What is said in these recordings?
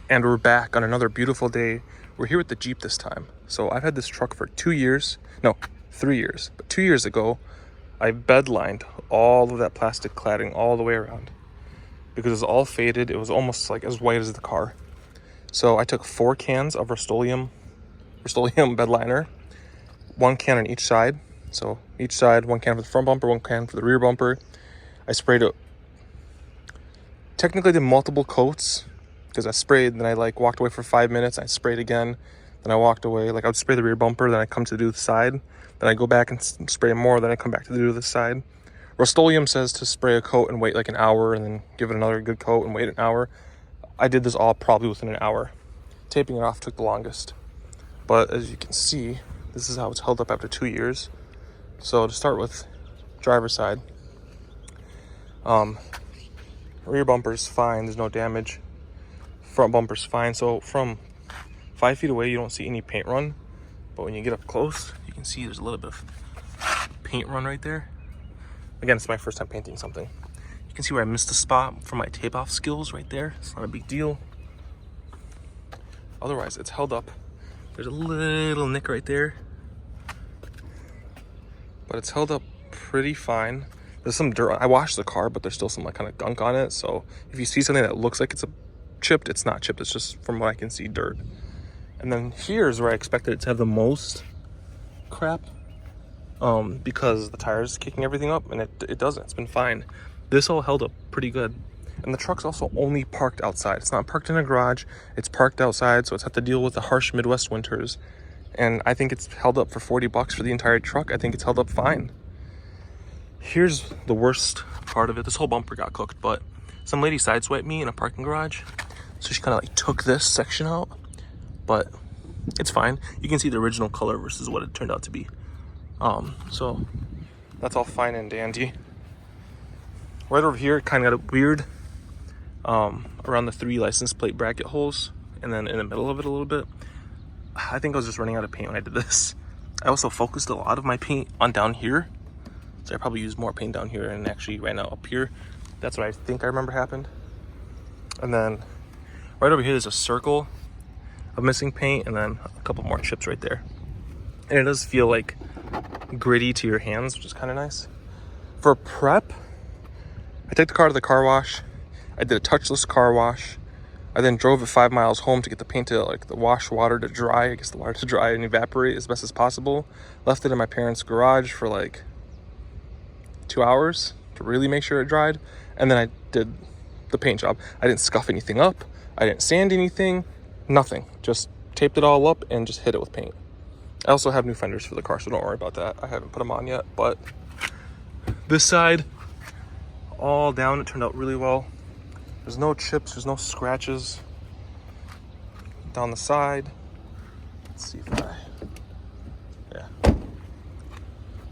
And we're back on another beautiful day. We're here with the Jeep this time. So I've had this truck for 2 years, no, 3 years. But 2 years ago, I bedlined all of that plastic cladding all the way around because it was all faded. It was almost like as white as the car. So I took 4 cans of Rust-oleum bedliner, 1 can on each side. So each side, 1 can for the front bumper, 1 can for the rear bumper. I sprayed it. Technically did multiple coats because I sprayed, then I walked away for 5 minutes. I sprayed again, then I walked away. I would spray the rear bumper, then I come to do the side, then I go back and spray more, then I come back to do the side. Rust-oleum says to spray a coat and wait like an hour, and then give it another good coat and wait an hour. I did this all probably within an hour. Taping it off took the longest. But as you can see, this is how it's held up after 2 years. So to start with, driver's side. Rear bumper's fine, there's no damage. Front bumper's fine. So from 5 feet away, you don't see any paint run. But when you get up close, you can see there's a little bit of paint run right there. Again, it's my first time painting something. You can see where I missed a spot from my tape off skills right there. It's not a big deal. Otherwise, it's held up. There's a little nick right there, but it's held up pretty fine. There's some dirt. I washed the car, but there's still some kind of gunk on it. So if you see something that looks like it's chipped, it's not chipped. It's just, from what I can see, dirt. And then here's where I expected it to have the most crap, because the tire's kicking everything up, and it doesn't. It's been fine. This all held up pretty good. And the truck's also only parked outside. It's not parked in a garage. It's parked outside, so it's had to deal with the harsh Midwest winters. And I think it's held up for $40 for the entire truck. I think it's held up fine. Here's the worst part of it. This whole bumper got cooked, but some lady sideswiped me in a parking garage. So she kind of took this section out, but it's fine. You can see the original color versus what it turned out to be. So that's all fine and dandy. Right over here, it kind of got weird. Around the 3 license plate bracket holes, and then in the middle of it a little bit. I think I was just running out of paint when I did this. I also focused a lot of my paint on down here, so I probably used more paint down here and actually ran out up here. That's what I think I remember happened. And then right over here there's a circle of missing paint, and then a couple more chips right there. And it does feel like gritty to your hands, which is kind of nice. For prep, I took the car to the car wash. I did a touchless car wash. I then drove it 5 miles home to get the paint to the wash water to dry. I guess the water to dry and evaporate as best as possible. Left it in my parents' garage for 2 hours to really make sure it dried. And then I did the paint job. I didn't scuff anything up. I didn't sand anything. Nothing. Just taped it all up and just hit it with paint. I also have new fenders for the car, so don't worry about that. I haven't put them on yet, but this side, all down, it turned out really well. There's no chips, there's no scratches down the side. Let's see if yeah.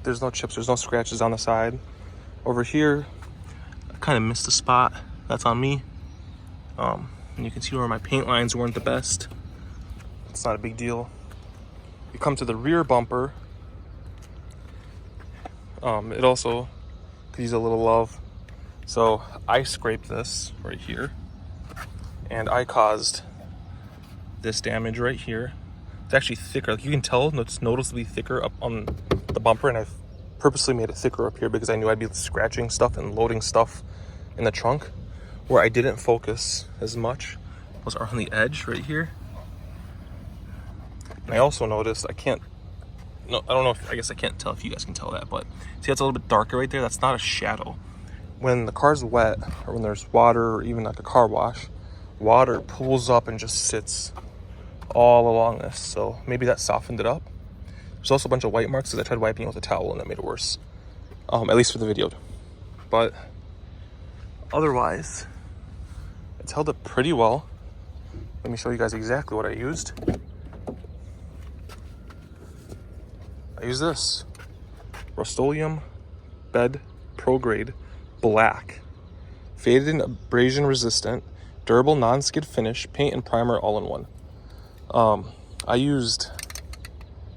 There's no chips, there's no scratches on the side. Over here, I kind of missed a spot. That's on me. And you can see where my paint lines weren't the best. It's not a big deal. You come to the rear bumper. It also could use a little love. So I scraped this right here, and I caused this damage right here. It's actually thicker. You can tell it's noticeably thicker up on the bumper, and I've purposely made it thicker up here because I knew I'd be scratching stuff and loading stuff in the trunk. Where I didn't focus as much was on the edge right here. And I also noticed, I don't know if, I guess I can't tell if you guys can tell that, but see, that's a little bit darker right there. That's not a shadow. When the car's wet, or when there's water, or even a car wash, water pulls up and just sits all along this. So maybe that softened it up. There's also a bunch of white marks because I tried wiping it with a towel and it made it worse. At least for the video. But otherwise, it's held up pretty well. Let me show you guys exactly what I used. I used this Rust-oleum Bed Pro Grade Black, faded and abrasion resistant, durable non-skid finish, paint and primer all in one. I used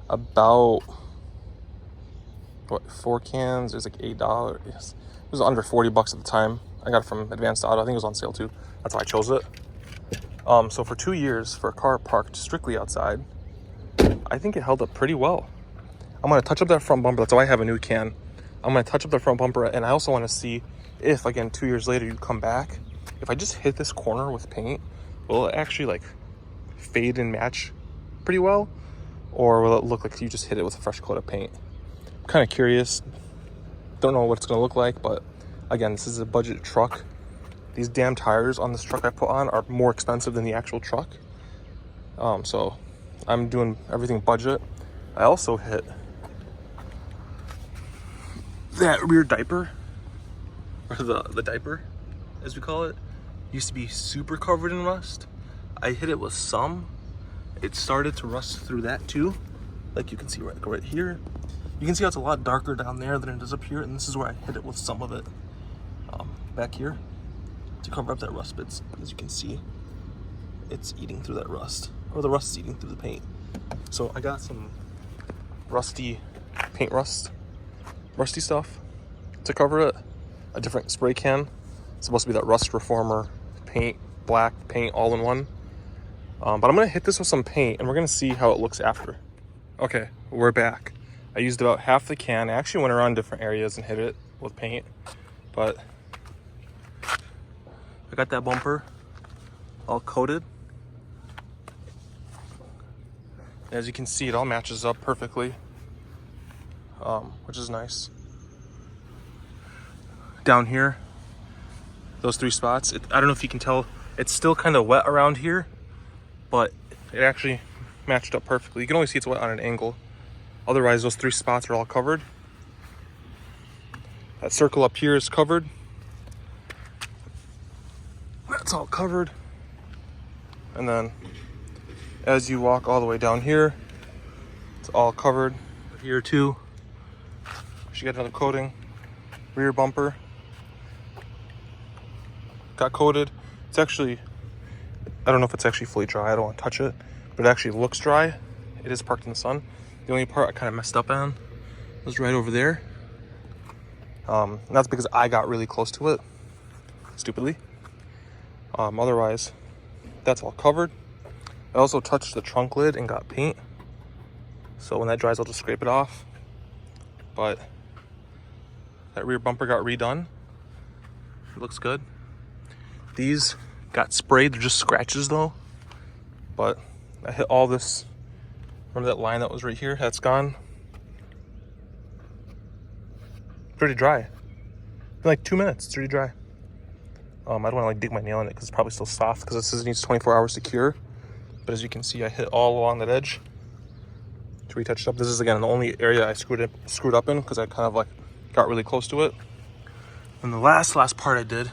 about 4 cans. It was $8. Yes, it was under $40 at the time. I got it from Advanced Auto. I think it was on sale too. That's why I chose it. So for 2 years, for a car parked strictly outside, I think it held up pretty well. I'm gonna touch up that front bumper. That's why I have a new can. I'm gonna touch up the front bumper, and I also want to see if, again, 2 years later, you come back. If I just hit this corner with paint, will it actually like fade and match pretty well, or will it look like you just hit it with a fresh coat of paint? I'm kind of curious. Don't know what it's gonna look like, but again, this is a budget truck. These damn tires on this truck I put on are more expensive than the actual truck. So I'm doing everything budget. I also hit that rear diaper, or the diaper, as we call it. Used to be super covered in rust. I hit it with some. It started to rust through that too. Like you can see right here. You can see how it's a lot darker down there than it is up here, and this is where I hit it with some of it back here to cover up that rust bits. As you can see, it's eating through that rust, or the rust is eating through the paint. So I got some rusty paint rusty stuff to cover it. A different spray can. It's supposed to be that rust reformer paint, black paint, all in one. But I'm gonna hit this with some paint, and we're gonna see how it looks after. Okay, we're back. I used about half the can. I actually went around different areas and hit it with paint, but I got that bumper all coated. As you can see, it all matches up perfectly, which is nice. Down here, those 3 spots, I don't know if you can tell, it's still kind of wet around here, but it actually matched up perfectly. You can only see it's wet on an angle. Otherwise, those 3 spots are all covered. That circle up here is covered. That's all covered. And then as you walk all the way down here, it's all covered. Here too, she got another coating. Rear bumper got coated. It's actually, I don't know if it's actually fully dry. I don't want to touch it, but it actually looks dry. It is parked in the sun. The only part I kind of messed up on was right over there. And that's because I got really close to it, stupidly. Otherwise, that's all covered. I also touched the trunk lid and got paint. So when that dries, I'll just scrape it off. But that rear bumper got redone. It looks good. These got sprayed. They're just scratches though. But I hit all this. Remember that line that was right here? That's gone. Pretty dry. In like 2 minutes, it's pretty dry. I don't want to like dig my nail in it because it's probably still soft because this needs 24 hours to cure. But as you can see, I hit all along that edge to retouch it up. This is again the only area I screwed up in because I kind of like got really close to it. And the last part I did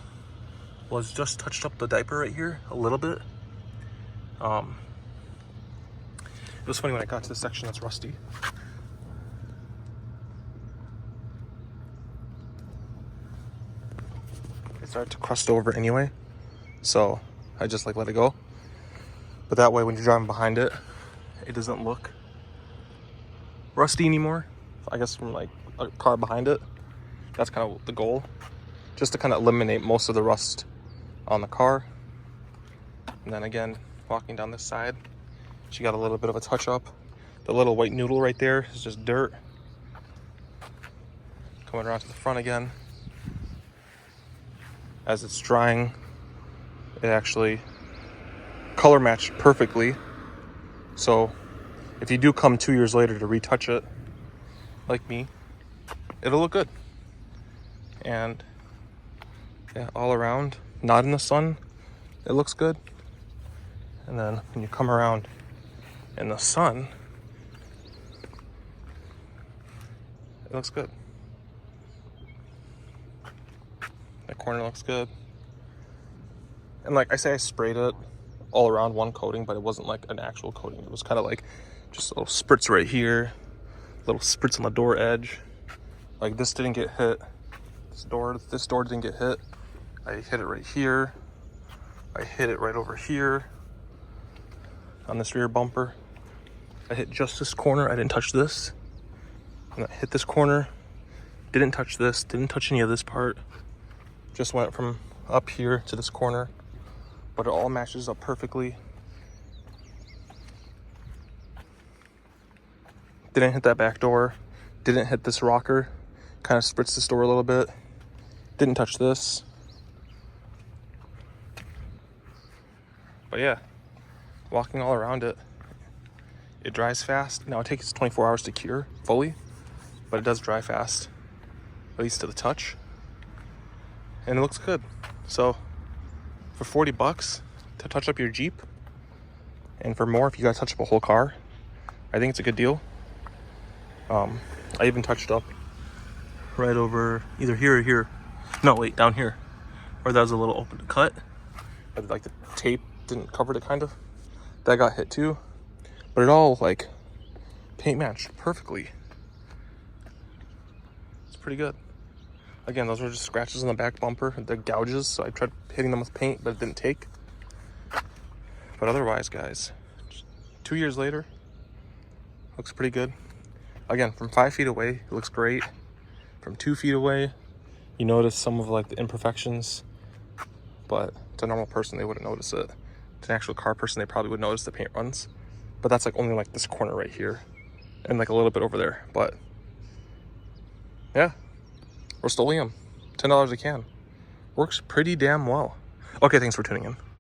was just touched up the diaper right here a little bit. It was funny when I got to the section that's rusty. It started to crust over anyway, so I just like let it go. But that way when you're driving behind it, it doesn't look rusty anymore. I guess from like a car behind it. That's kind of the goal, just to kind of eliminate most of the rust on the car. And then again, walking down this side, she got a little bit of a touch up. The little white noodle right there is just dirt. Coming around to the front again. As it's drying, it actually color matched perfectly. So if you do come 2 years later to retouch it, like me, it'll look good. And yeah, all around, not in the sun, it looks good. And then when you come around in the sun, it looks good. That corner looks good. And like I say, I sprayed it all around one coating, but it wasn't like an actual coating. It was kind of like just little spritz right here, little spritz on the door edge. Like this didn't get hit. This door didn't get hit. I hit it right here. I hit it right over here on this rear bumper. I hit just this corner. I didn't touch this. And I hit this corner. Didn't touch this. Didn't touch any of this part. Just went from up here to this corner. but it all matches up perfectly. Didn't hit that back door, didn't hit this rocker, kind of spritzed this door a little bit, didn't touch this. But yeah, walking all around it, it dries fast. Now it takes 24 hours to cure fully, but it does dry fast, at least to the touch, and it looks good. So for 40 bucks to touch up your Jeep, and for more if you gotta touch up a whole car, I think it's a good deal. I even touched up right over either here or here. No, wait, down here, where that was a little open cut, but like the tape didn't cover it, kind of. That got hit too, but it all like paint matched perfectly. It's pretty good. Again, those were just scratches on the back bumper, the gouges, so I tried hitting them with paint, but it didn't take. But otherwise, guys, 2 years later, looks pretty good. Again, from 5 feet away, it looks great. From 2 feet away, you notice some of like the imperfections, but to a normal person, they wouldn't notice it. To an actual car person, they probably would notice the paint runs, but that's like only like this corner right here and like a little bit over there. But yeah, Rust-oleum, $10 a can. Works pretty damn well. Okay, thanks for tuning in.